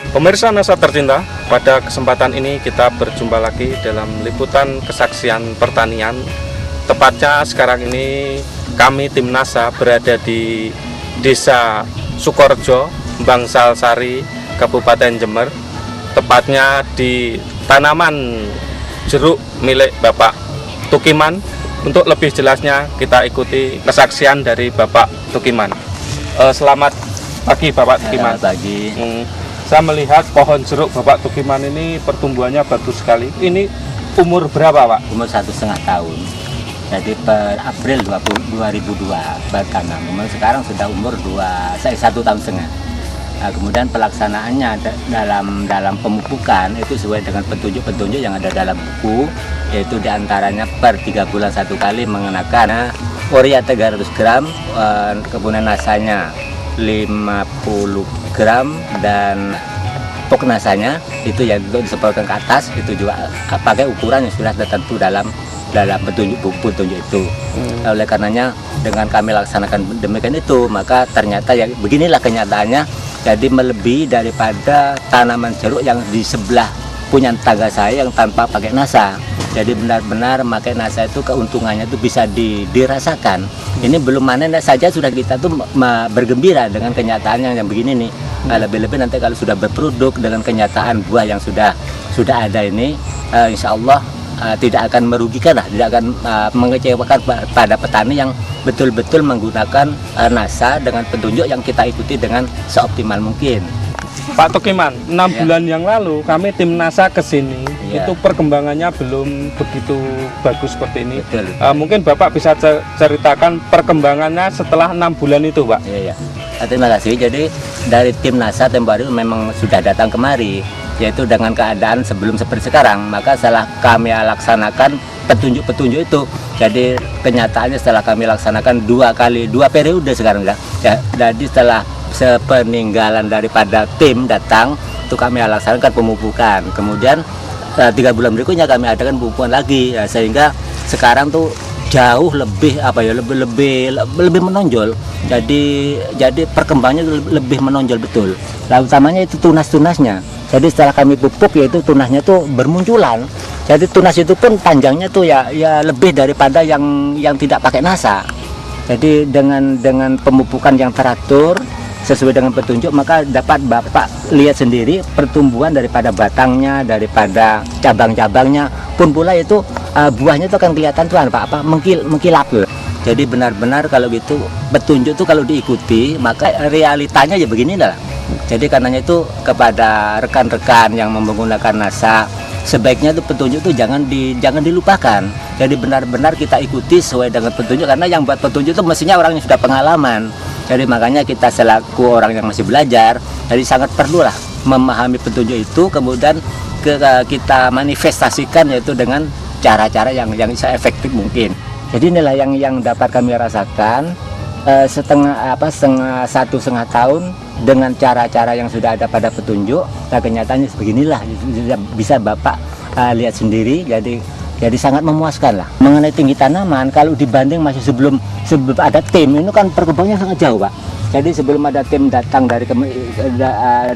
Pemirsa NASA tercinta, pada kesempatan ini kita berjumpa lagi dalam liputan kesaksian pertanian. Tepatnya sekarang ini kami tim NASA berada di Desa Sukorejo, Bangsal Sari, Kabupaten Jember. Tepatnya di tanaman jeruk milik Bapak Tukiman. Untuk lebih jelasnya kita ikuti kesaksian dari Bapak Tukiman. Selamat pagi Bapak Tukiman. Selamat pagi. Saya melihat pohon jeruk Bapak Tukiman ini pertumbuhannya bagus sekali. Ini umur berapa Pak? Umur 1,5 tahun. Jadi per April 2002 bertanam. Sekarang sudah umur 1,5 tahun. Nah, kemudian pelaksanaannya dalam pemupukan itu sesuai dengan petunjuk-petunjuk yang ada dalam buku, yaitu diantaranya per 3 bulan 1 kali mengenakan urea 300 gram, kemudian nasanya 50 gram, dan pok nasanya itu yang untuk disemprotkan ke atas itu juga pakai ukuran yang sudah tertentu dalam petunjuk itu. Oleh karenanya dengan kami laksanakan demikian itu, maka ternyata ya beginilah kenyataannya. Jadi melebihi daripada tanaman jeruk yang di sebelah punya tetangga saya yang tanpa pakai NASA. Jadi benar-benar pakai NASA itu keuntungannya itu bisa dirasakan. Ini belum panen saja sudah kita tuh bergembira dengan kenyataan yang begini nih. Lebih-lebih nanti kalau sudah berproduk dengan kenyataan buah yang sudah ada ini, insya Allah tidak akan merugikan lah, tidak akan mengecewakan pada petani yang betul-betul menggunakan NASA dengan petunjuk yang kita ikuti dengan seoptimal mungkin. Pak Tukiman, 6 bulan yang lalu kami tim NASA ke sini, itu perkembangannya belum begitu bagus seperti ini. Betul. Mungkin Bapak bisa ceritakan perkembangannya setelah 6 bulan itu, Pak. Iya. Terima kasih. Jadi dari tim NASA tempoh hari memang sudah datang kemari, yaitu dengan keadaan sebelum seperti sekarang. Maka setelah kami laksanakan petunjuk-petunjuk itu, jadi kenyataannya setelah kami laksanakan 2 periode sekarang ya. Jadi setelah sepeninggalan daripada tim datang, itu kami laksanakan pemupukan. Kemudian 3 bulan berikutnya kami adakan pemupukan lagi, ya, sehingga sekarang tuh jauh lebih lebih menonjol. Jadi perkembangannya lebih menonjol betul. Nah, utamanya itu tunas-tunasnya. Jadi setelah kami pupuk, yaitu tunasnya tuh bermunculan. Jadi tunas itu pun panjangnya tuh ya lebih daripada yang tidak pakai NASA. Jadi dengan pemupukan yang teratur sesuai dengan petunjuk, maka dapat Bapak lihat sendiri pertumbuhan daripada batangnya, daripada cabang-cabangnya pun pula itu buahnya itu akan kelihatan tuh mengkilap. Jadi benar-benar kalau gitu petunjuk tuh kalau diikuti, maka realitanya ya beginilah. Jadi karenanya itu kepada rekan-rekan yang menggunakan NASA, sebaiknya itu petunjuk itu jangan dilupakan. Jadi benar-benar kita ikuti sesuai dengan petunjuk, karena yang buat petunjuk itu mestinya orang yang sudah pengalaman. Jadi makanya kita selaku orang yang masih belajar, jadi sangat perlulah memahami petunjuk itu, kemudian kita manifestasikan yaitu dengan cara-cara yang se-efektif mungkin. Jadi inilah yang dapat kami rasakan setengah 1,5 tahun dengan cara-cara yang sudah ada pada petunjuk. Nah, kenyataannya beginilah, bisa Bapak lihat sendiri. Jadi sangat memuaskan lah. Mengenai tinggi tanaman, kalau dibanding masih sebelum ada tim, ini kan perkembangannya sangat jauh, Pak. Jadi sebelum ada tim datang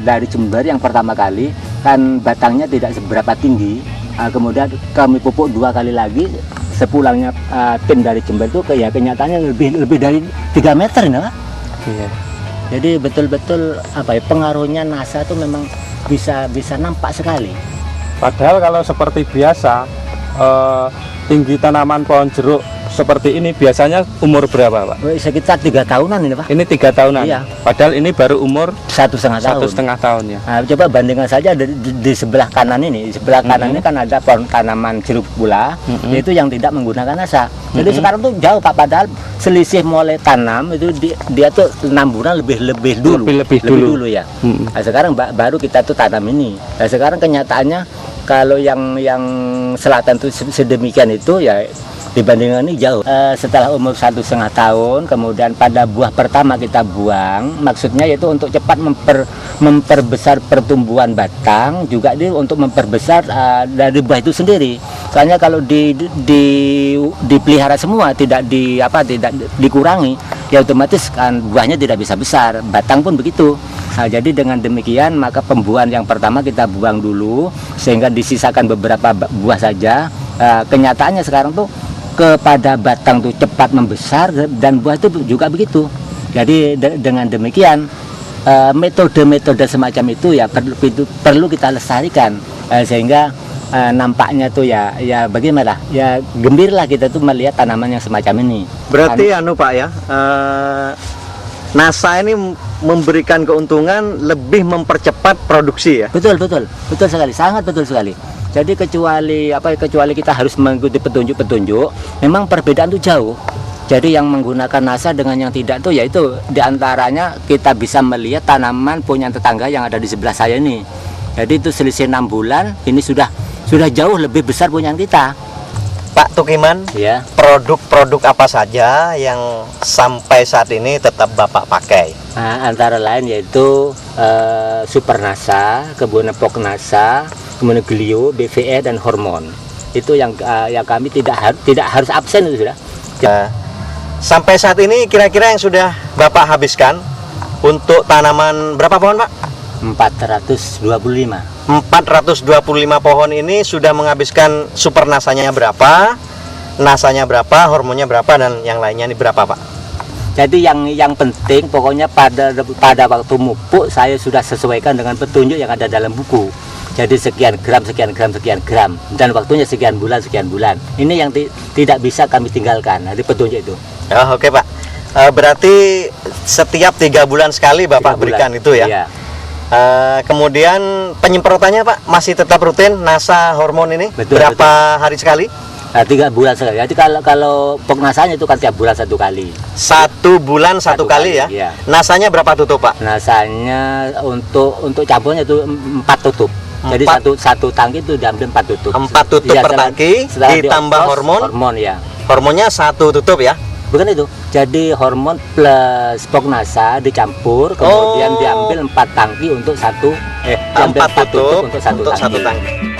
dari Jember yang pertama kali, kan batangnya tidak seberapa tinggi. Kemudian kami pupuk 2 kali lagi. Sepulangnya tim dari Jember itu kenyataannya lebih dari 3 meter ini, Pak. Iya. Jadi betul-betul pengaruhnya NASA itu memang bisa nampak sekali. Padahal kalau seperti biasa tinggi tanaman pohon jeruk seperti ini biasanya umur berapa, Pak? Sekitar 3 tahunan ini, Pak. Ini 3 tahunan. Iya. Padahal ini baru umur 1,5 tahun. 1,5 tahun ya. Nah, coba bandingkan saja di sebelah kanan ini. Di sebelah kanan ini kan ada pohon tanaman jeruk pula, yaitu yang tidak menggunakan NASA. Jadi sekarang tuh jauh, Pak. Padahal selisih mulai tanam itu dia tuh 6 bulan lebih dulu. Lebih dulu ya. Nah, sekarang baru kita tuh tanam ini. Nah, sekarang kenyataannya kalau yang selatan tuh sedemikian itu ya, dibandingkan ini jauh. Setelah umur 1,5 tahun, kemudian pada buah pertama kita buang, maksudnya yaitu untuk cepat memperbesar pertumbuhan batang, juga dia untuk memperbesar dari buah itu sendiri. Soalnya kalau dipelihara semua, tidak dikurangi, ya otomatis kan buahnya tidak bisa besar. Batang pun begitu. Nah, jadi dengan demikian maka pembuahan yang pertama kita buang dulu sehingga disisakan beberapa buah saja. Kenyataannya sekarang tuh kepada batang tuh cepat membesar dan buah itu juga begitu. Jadi dengan demikian metode-metode semacam itu ya perlu kita lestarikan sehingga nampaknya tuh ya bagaimana ya gembiralah kita tuh melihat tanaman yang semacam ini. Berarti anu Pak ya, NASA ini memberikan keuntungan lebih mempercepat produksi ya. Betul sekali, sangat betul sekali. Jadi kecuali kita harus mengikuti petunjuk-petunjuk, memang perbedaan itu jauh. Jadi yang menggunakan NASA dengan yang tidak tuh yaitu diantaranya kita bisa melihat tanaman punya tetangga yang ada di sebelah saya ini. Jadi itu selisih 6 bulan, ini sudah jauh lebih besar punya kita. Pak Tukiman, Ya. produk-produk apa saja yang sampai saat ini tetap Bapak pakai? Nah, antara lain yaitu Super NASA, kemudian Pok NASA, kemudian Glio, BVE dan hormon. Itu yang kami tidak harus absen itu sudah. Sampai saat ini kira-kira yang sudah Bapak habiskan untuk tanaman berapa pohon Pak? 425. 425 pohon ini sudah menghabiskan super nasanya berapa, nasanya berapa, hormonnya berapa, dan yang lainnya ini berapa Pak? Jadi yang penting pokoknya pada waktu mupuk saya sudah sesuaikan dengan petunjuk yang ada dalam buku. Jadi sekian gram dan waktunya sekian bulan. Ini yang tidak bisa kami tinggalkan dari petunjuk itu. Oh, oke Pak. Berarti setiap 3 bulan sekali Bapak 3 bulan. berikan itu ya? Iya. Kemudian penyemprotannya Pak masih tetap rutin NASA hormon ini? Betul, berapa hari sekali? 3 bulan sekali. Jadi kalau Pok nasanya itu kan tiap bulan 1 kali. 1 bulan 1 kali ya? Iya. Nasanya berapa tutup Pak? Nasanya untuk campurnya itu 4 tutup. Jadi satu tangki itu diambil 4 tutup. 4 tutup Iya, per tangki setelah ditambah dioplos, hormon ya. Hormonnya 1 tutup ya? Bukan itu. Jadi hormon plus Pok NASA dicampur, kemudian diambil 4 tangki untuk 4 tutup untuk 1 tangki.